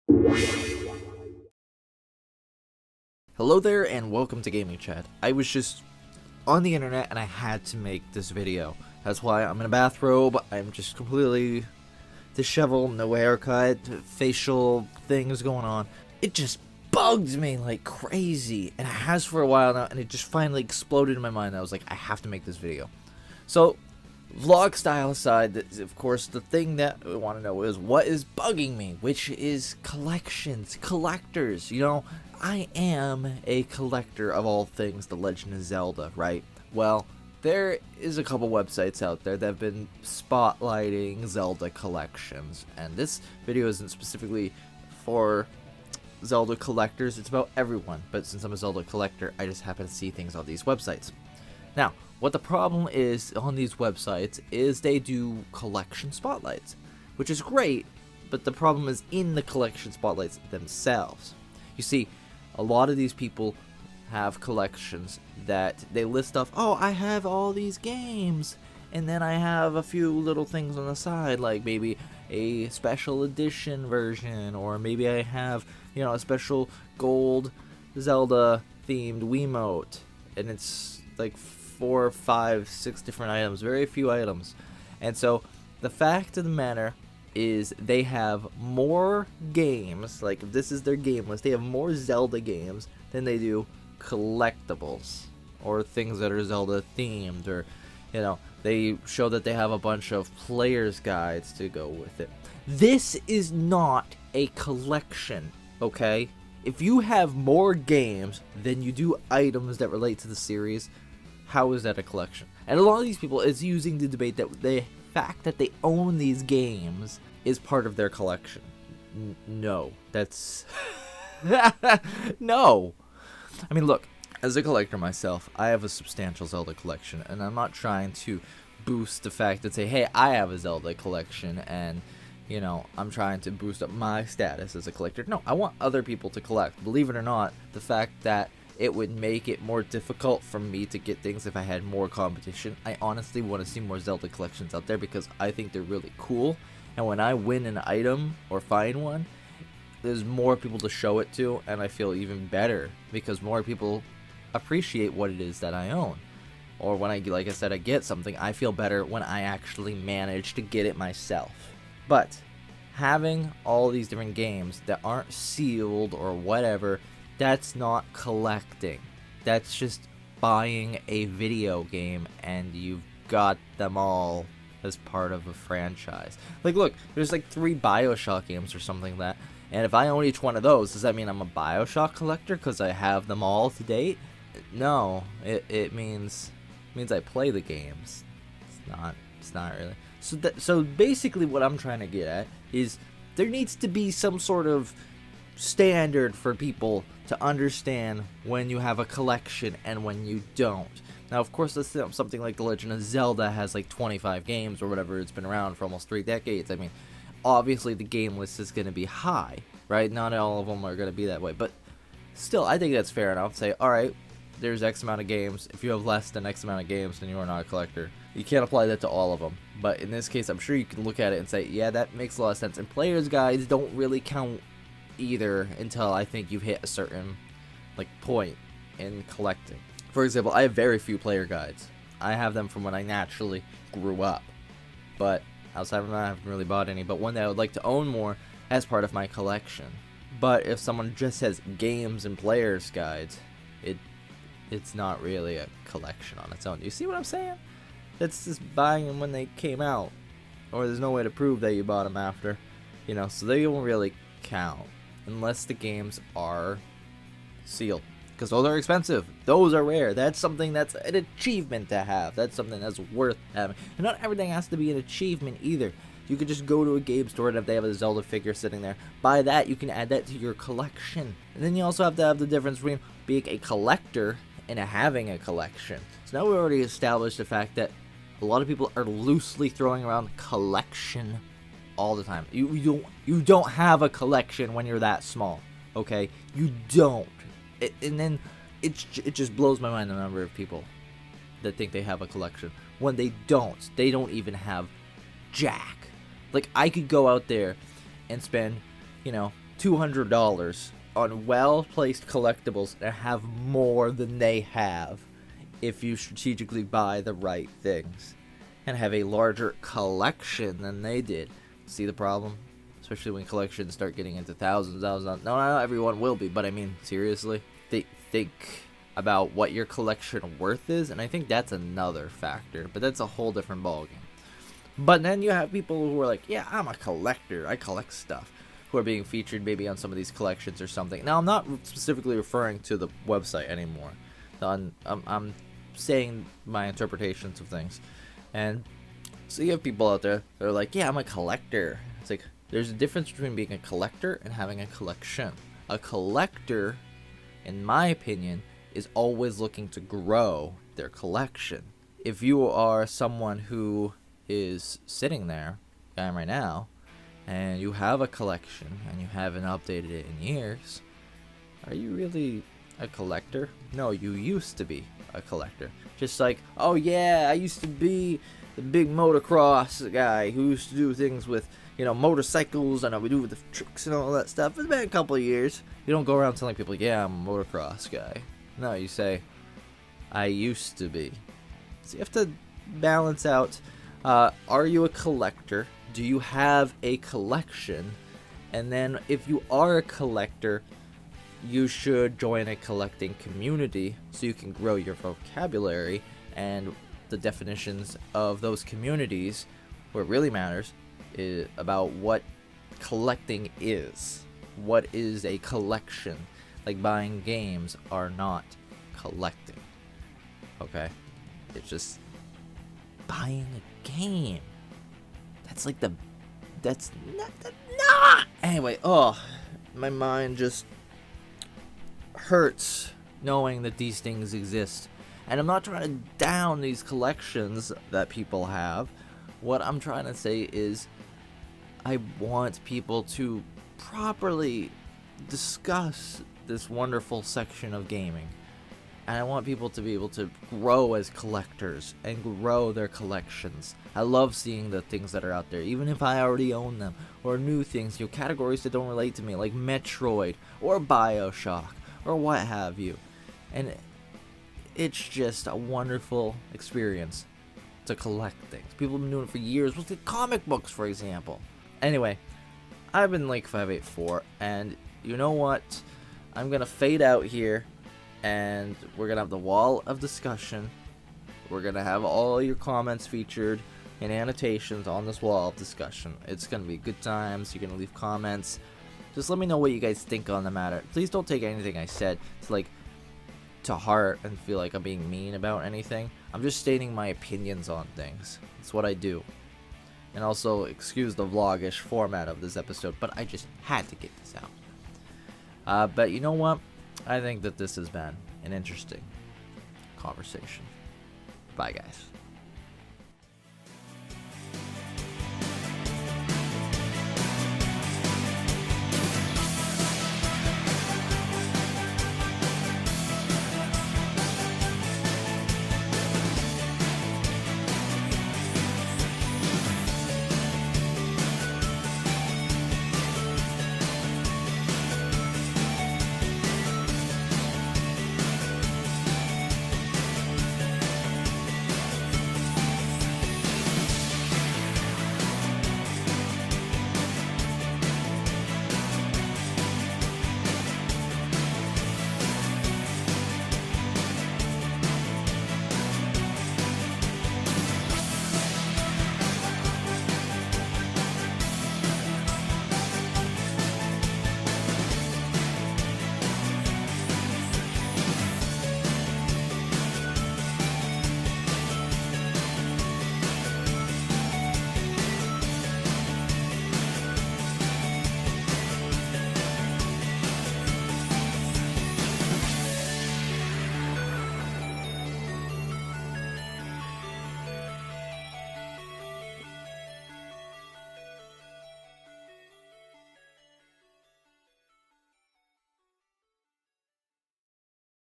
Hello there and welcome to Gaming Chat. I was just on the internet and I had to make this video. That's why I'm in a bathrobe. I'm just completely disheveled, no haircut, facial things going on. It just bugged me like crazy, and it has for a while now, and it just finally exploded in my mind. I was like, I have to make this video. So, vlog style aside, of course, the thing that I want to know is what is bugging me, which is collections, collectors. You know, I am a collector of all things The Legend of Zelda, right? Well, there is a couple websites out there that have been spotlighting Zelda collections, and this video isn't specifically for Zelda collectors, it's about everyone, but since I'm a Zelda collector, I just happen to see things on these websites. Now, what the problem is on these websites is they do collection spotlights, which is great, but the problem is in the collection spotlights themselves. You see, a lot of these people have collections that they list off, oh, I have all these games, and then I have a few little things on the side, like maybe a special edition version, or maybe I have, you know, a special gold Zelda themed Wiimote, and it's like 4, 5, 6 different items, very few items. And so the fact of the matter is they have more games, like if this is their game list, they have more Zelda games than they do collectibles or things that are Zelda themed, or, you know, they show that they have a bunch of players guides to go with it. This is not a collection, okay? If you have more games than you do items that relate to the series, how is that a collection? And a lot of these people is using the debate that the fact that they own these games is part of their collection. No, that's no. I mean, look, as a collector myself, I have a substantial Zelda collection, and I'm not trying to boost the fact that say, hey, I have a Zelda collection, and, you know, I'm trying to boost up my status as a collector. No, I want other people to collect. Believe it or not, the fact that it would make it more difficult for me to get things if I had more competition. I honestly want to see more Zelda collections out there because I think they're really cool, and when I win an item or find one, there's more people to show it to, and I feel even better because more people appreciate what it is that I own. Or when like I said, I get something, I feel better when I actually manage to get it myself. But having all these different games that aren't sealed or whatever, that's not collecting. That's just buying a video game and you've got them all as part of a franchise. Like, look, there's like 3 BioShock games or something like that, and if I own each one of those, does that mean I'm a BioShock collector because I have them all to date? No, it means I play the games. It's not really. So basically what I'm trying to get at is there needs to be some sort of standard for people to understand when you have a collection and when you don't. Now, of course, let's say something like The Legend of Zelda has like 25 games or whatever. It's been around for almost 3 decades. I mean, obviously the game list is going to be high, right? Not all of them are going to be that way, but still, I think that's fair enough. Say, all right, there's X amount of games. If you have less than X amount of games, then you are not a collector. You can't apply that to all of them. But in this case, I'm sure you can look at it and say, yeah, that makes a lot of sense. And players' guides don't really count either until I think you've hit a certain like point in collecting. For example, I have very few player guides. I have them from when I naturally grew up. But outside of that, I haven't really bought any. But one that I would like to own more as part of my collection. But if someone just has games and players guides, it's not really a collection on its own. You see what I'm saying? That's just buying them when they came out, or there's no way to prove that you bought them after, you know. So they don't really count unless the games are sealed, because those are expensive. Those are rare. That's something that's an achievement to have. That's something that's worth having. And not everything has to be an achievement either. You could just go to a game store, and if they have a Zelda figure sitting there, buy that. You can add that to your collection. And then you also have to have the difference between being a collector and having a collection. So now we've already established the fact that a lot of people are loosely throwing around collection all the time. You don't have a collection when you're that small, okay? You don't. And then it just blows my mind the number of people that think they have a collection when they don't. They don't even have jack. Like, I could go out there and spend, you know, $200 on well-placed collectibles and have more than they have if you strategically buy the right things and have a larger collection than they did. See the problem? Especially when collections start getting into thousands. No, not everyone will be, but I mean, seriously, think about what your collection worth is, and I think that's another factor, but that's a whole different ballgame. But then you have people who are like, yeah, I'm a collector, I collect stuff, who are being featured maybe on some of these collections or something. Now, I'm not specifically referring to the website anymore. I'm saying my interpretations of things. And so you have people out there that are like, yeah, I'm a collector. It's like, there's a difference between being a collector and having a collection. A collector, in my opinion, is always looking to grow their collection. If you are someone who is sitting there, right now, and you have a collection and you haven't updated it in years, are you really a collector? No, you used to be a collector. Just like, oh yeah, I used to be the big motocross guy who used to do things with, motorcycles, and I would do the tricks and all that stuff. It's been a couple of years. You don't go around telling people, yeah, I'm a motocross guy. No, you say, I used to be. So you have to balance out, are you a collector? Do you have a collection? And then if you are a collector, you should join a collecting community so you can grow your vocabulary and the definitions of those communities. Where it really matters is about what collecting is. What is a collection? Like buying games are not collecting. Okay? It's just buying a game. That's like that's not. Anyway, my mind just hurts knowing that these things exist. And I'm not trying to down these collections that people have. What I'm trying to say is I want people to properly discuss this wonderful section of gaming. And I want people to be able to grow as collectors and grow their collections. I love seeing the things that are out there, even if I already own them, or new things, categories that don't relate to me, like Metroid, or BioShock, or what have you. And it's just a wonderful experience to collect things. People have been doing it for years. With the comic books, for example. Anyway, I've been Lake584, and you know what? I'm going to fade out here, and we're going to have the wall of discussion. We're going to have all your comments featured in annotations on this wall of discussion. It's going to be good times. You're going to leave comments. Just let me know what you guys think on the matter. Please don't take anything I said to heart and feel like I'm being mean about anything. I'm just stating my opinions on things. That's what I do. And also, excuse the vlogish format of this episode, but I just had to get this out. But you know what? I think that this has been an interesting conversation. Bye, guys.